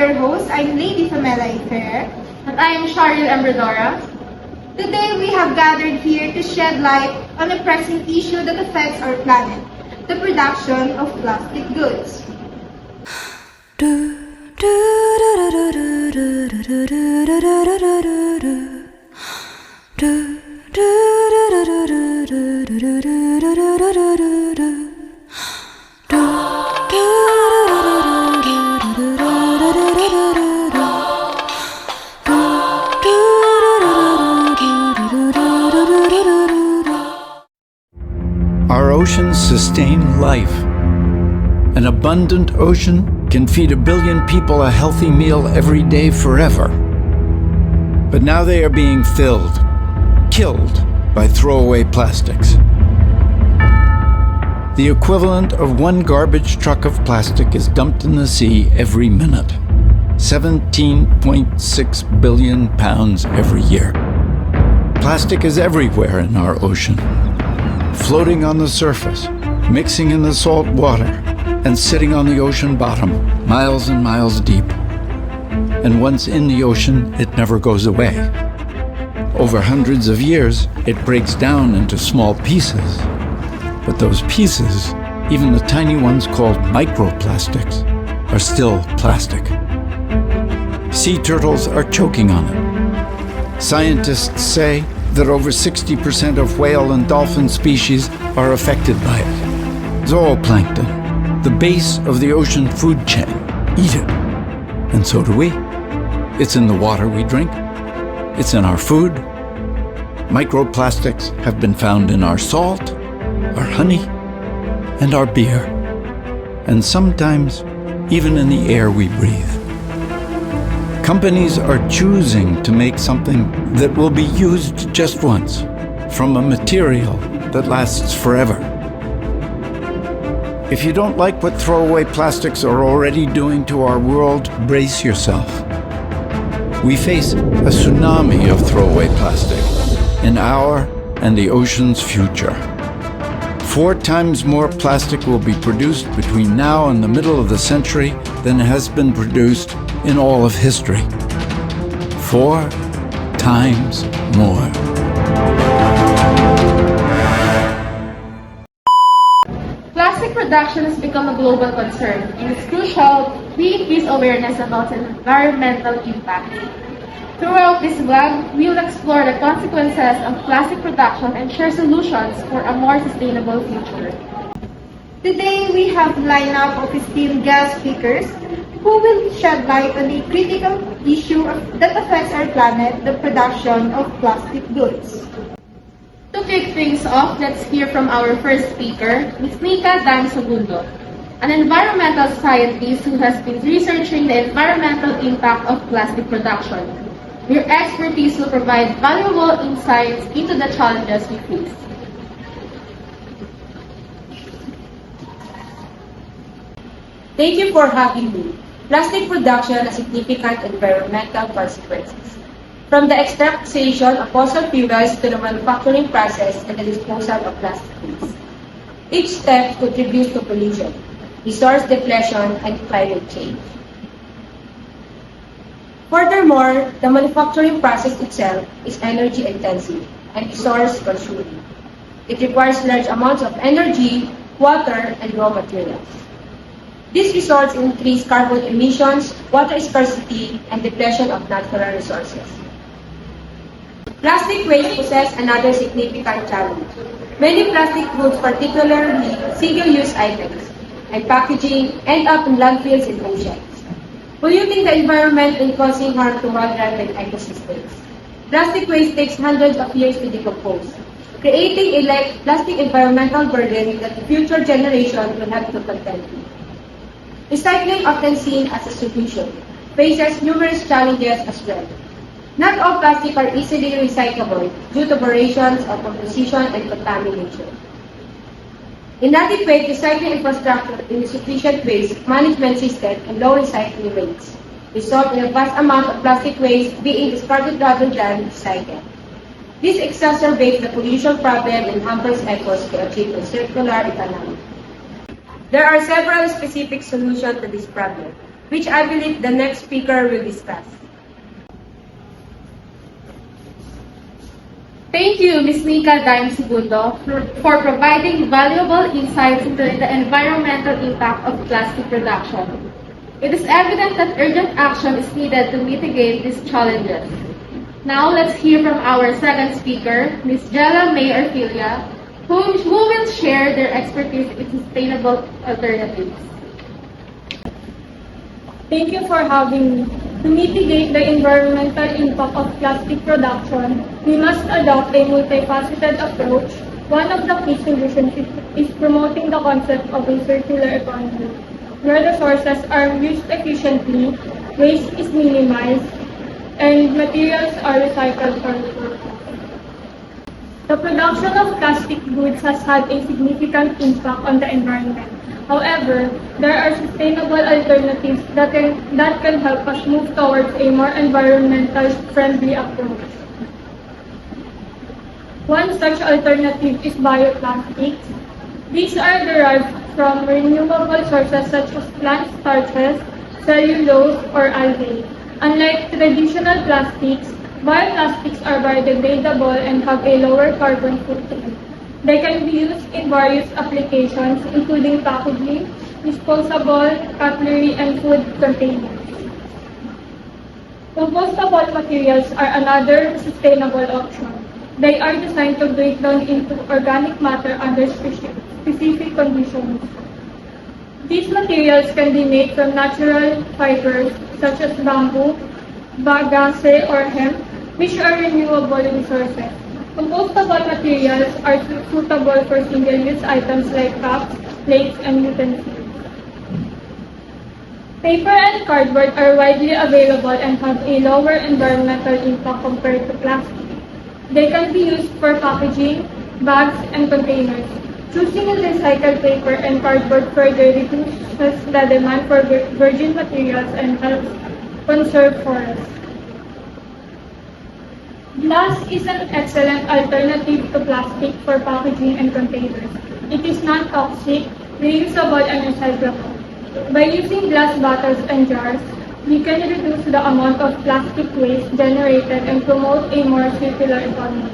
your host. I'm Lady FERRER. And I am Sharryl Embradora. Today we have gathered here to shed light on a pressing issue that affects our planet, the production of plastic goods. Our oceans sustain life. An abundant ocean can feed 1 billion people a healthy meal every day forever. But now they are being killed by throwaway plastics. The equivalent of 1 garbage truck of plastic is dumped in the sea every minute. 17.6 billion pounds every year. Plastic is everywhere in our ocean, floating on the surface, mixing in the salt water, and sitting on the ocean bottom, miles and miles deep. And once in the ocean, it never goes away. Over hundreds of years, it breaks down into small pieces. But those pieces, even the tiny ones called microplastics, are still plastic. Sea turtles are choking on it. Scientists say that over 60% of whale and dolphin species are affected by it. Zooplankton, the base of the ocean food chain, eat it. And so do we. It's in the water we drink. It's in our food. Microplastics have been found in our salt, our honey, and our beer. And sometimes even in the air we breathe. Companies are choosing to make something that will be used just once, from a material that lasts forever. If you don't like what throwaway plastics are already doing to our world, brace yourself. We face a tsunami of throwaway plastic in our and the ocean's future. 4 times more plastic will be produced between now and the middle of the century than has been produced in all of history. 4 times more. Plastic production has become a global concern, and it's crucial we increase awareness about its environmental impact. Throughout this vlog, we will explore the consequences of plastic production and share solutions for a more sustainable future. Today we have a lineup of esteemed guest speakers who will shed light on the critical issue that affects our planet, the production of plastic goods. To kick things off, let's hear from our first speaker, Ms. NICA SAGUNDO, an environmental scientist who has been researching the environmental impact of plastic production. Your expertise will provide valuable insights into the challenges we face. Thank you for having me. Plastic production has significant environmental consequences, from the extraction of fossil fuels to the manufacturing process and the disposal of plastic waste. Each step contributes to pollution, resource depletion, and climate change. Furthermore, the manufacturing process itself is energy intensive and resource consuming. It requires large amounts of energy, water, and raw materials. This results in increased carbon emissions, water scarcity, and depletion of natural resources. Plastic waste poses another significant challenge. Many plastic goods, particularly single-use items and packaging, end up in landfills and oceans, polluting the environment and causing harm to wildlife and ecosystems. Plastic waste takes hundreds of years to decompose, creating a plastic environmental burden that future generations will have to contend with. Recycling, often seen as a solution, faces numerous challenges as well. Not all plastic are easily recyclable due to variations of composition and contamination. Inadequate recycling infrastructure, insufficient waste management system, and low recycling rates result in a vast amount of plastic waste being discarded rather than recycled. This exacerbates the pollution problem and hampers efforts to achieve a circular economy. There are several specific solutions to this problem. which I believe the next speaker will discuss. Thank you, Ms. Nica Segundo, for providing valuable insights into the environmental impact of plastic production. It is evident that urgent action is needed to mitigate these challenges. Now, let's hear from our second speaker, Ms. JEHLA May ORFILLA, who will share their expertise in sustainable alternatives. Thank you for having me. To mitigate the environmental impact of plastic production, we must adopt a multifaceted approach. One of the key solutions is promoting the concept of a circular economy, where resources are used efficiently, waste is minimized, and materials are recycled for purpose. The production of plastic goods has had a significant impact on the environment. However, there are sustainable alternatives that can help us move towards a more environmentally friendly approach. One such alternative is bioplastics. These are derived from renewable sources such as plant starches, cellulose, or algae. Unlike traditional plastics, bioplastics are biodegradable and have a lower carbon footprint. They can be used in various applications, including packaging, disposable, cutlery, and food containers. Compostable materials are another sustainable option. They are designed to break down into organic matter under specific conditions. These materials can be made from natural fibers such as bamboo, bagasse, or hemp, which are renewable resources. Compostable materials are suitable for single-use items like cups, plates, and utensils. Paper and cardboard are widely available and have a lower environmental impact compared to plastic. They can be used for packaging, bags, and containers. Choosing recycled paper and cardboard further reduces the demand for virgin materials and helps conserve forests. Glass is an excellent alternative to plastic for packaging and containers. It is non-toxic, reusable, and recyclable. By using glass bottles and jars, we can reduce the amount of plastic waste generated and promote a more circular economy.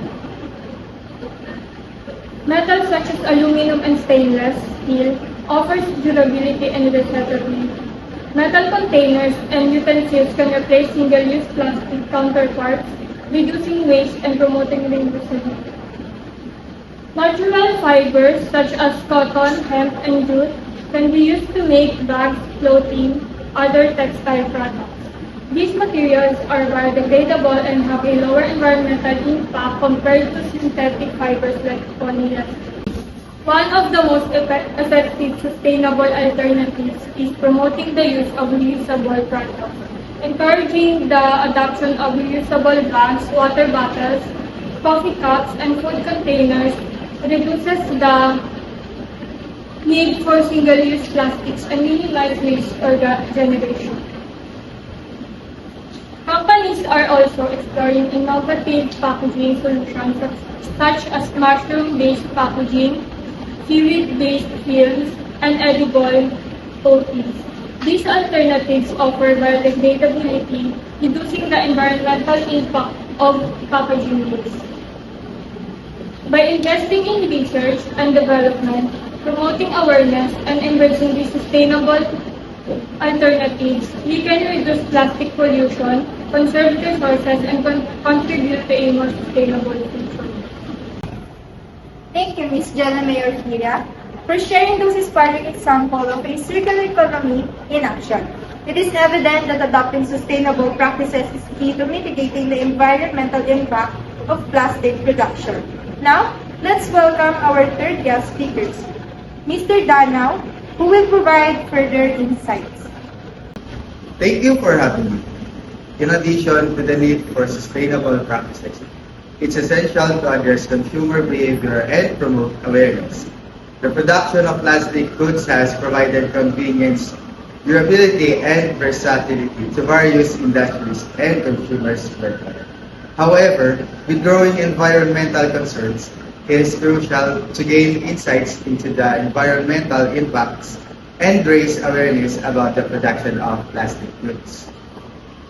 Metals such as aluminum and stainless steel offers durability and recyclability. Metal containers and utensils can replace single-use plastic counterparts, reducing waste and promoting reusability. Natural fibers such as cotton, hemp, and jute can be used to make bags, clothing, other textile products. These materials are biodegradable and have a lower environmental impact compared to synthetic fibers like polyester. One of the most effective sustainable alternatives is promoting the use of reusable products. Encouraging the adoption of reusable bags, water bottles, coffee cups, and food containers reduces the need for single-use plastics and minimizes waste generation. Companies are also exploring innovative packaging solutions such as mushroom-based packaging, seaweed-based films, and edible coatings. These alternatives offer biodegradability, reducing the environmental impact of packaging waste. By investing in research and development, promoting awareness, and embracing these sustainable alternatives, we can reduce plastic pollution, conserve resources, and contribute to a more sustainable future. Thank you, Ms. JEHLA May ORFILLA, for sharing those inspiring examples of a circular economy in action. It is evident that adopting sustainable practices is key to mitigating the environmental impact of plastic production. Now, let's welcome our third guest speakers, Mr. DANAO, who will provide further insights. Thank you for having me. In addition to the need for sustainable practices, it's essential to address consumer behavior and promote awareness. The production of plastic goods has provided convenience, durability, and versatility to various industries and consumers worldwide. However, with growing environmental concerns, it is crucial to gain insights into the environmental impacts and raise awareness about the production of plastic goods.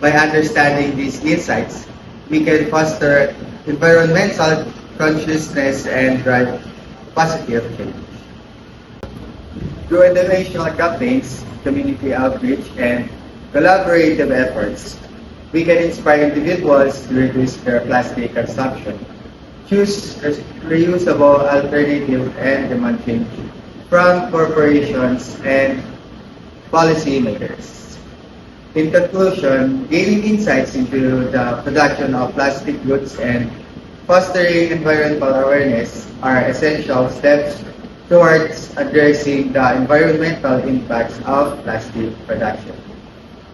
By understanding these insights, we can foster environmental consciousness and drive positive change. Through educational campaigns, community outreach, and collaborative efforts, we can inspire individuals to reduce their plastic consumption, choose reusable alternatives, and demand change from corporations and policymakers. In conclusion, gaining insights into the production of plastic goods and fostering environmental awareness are essential steps towards addressing the environmental impacts of plastic production.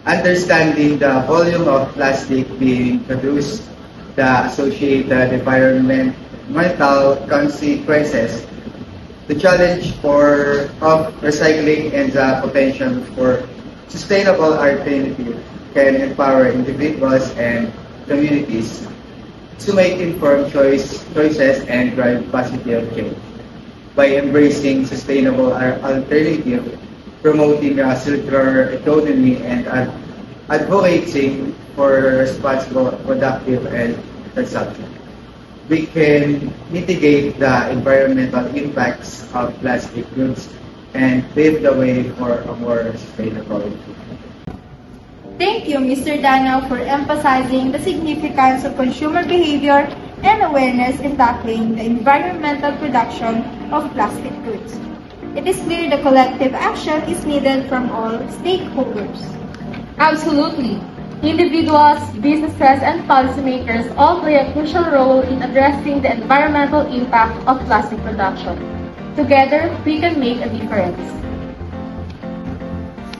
Understanding the volume of plastic being produced, the associated environmental consequences, the challenge of recycling, and the potential for sustainable alternative can empower individuals and communities to make informed choices and drive positive change. By embracing sustainable alternatives, promoting a circular economy, and advocating for responsible, productive, and consumption, we can mitigate the environmental impacts of plastic goods and pave the way for a more sustainable future. Thank you, Mr. DANAO, for emphasizing the significance of consumer behavior and awareness in tackling the environmental production of plastic goods. It is clear the collective action is needed from all stakeholders. Absolutely. Individuals, businesses, and policymakers all play a crucial role in addressing the environmental impact of plastic production. Together, we can make a difference.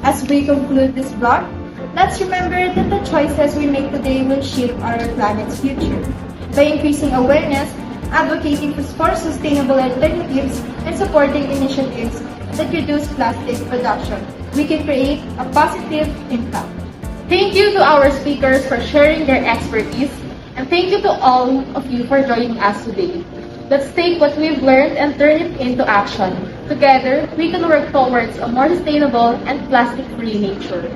As we conclude this vlog, let's remember that the choices we make today will shape our planet's future. By increasing awareness, advocating for sustainable alternatives, and supporting initiatives that reduce plastic production, we can create a positive impact. Thank you to our speakers for sharing their expertise, and thank you to all of you for joining us today. Let's take what we've learned and turn it into action. Together, we can work towards a more sustainable and plastic-free nature.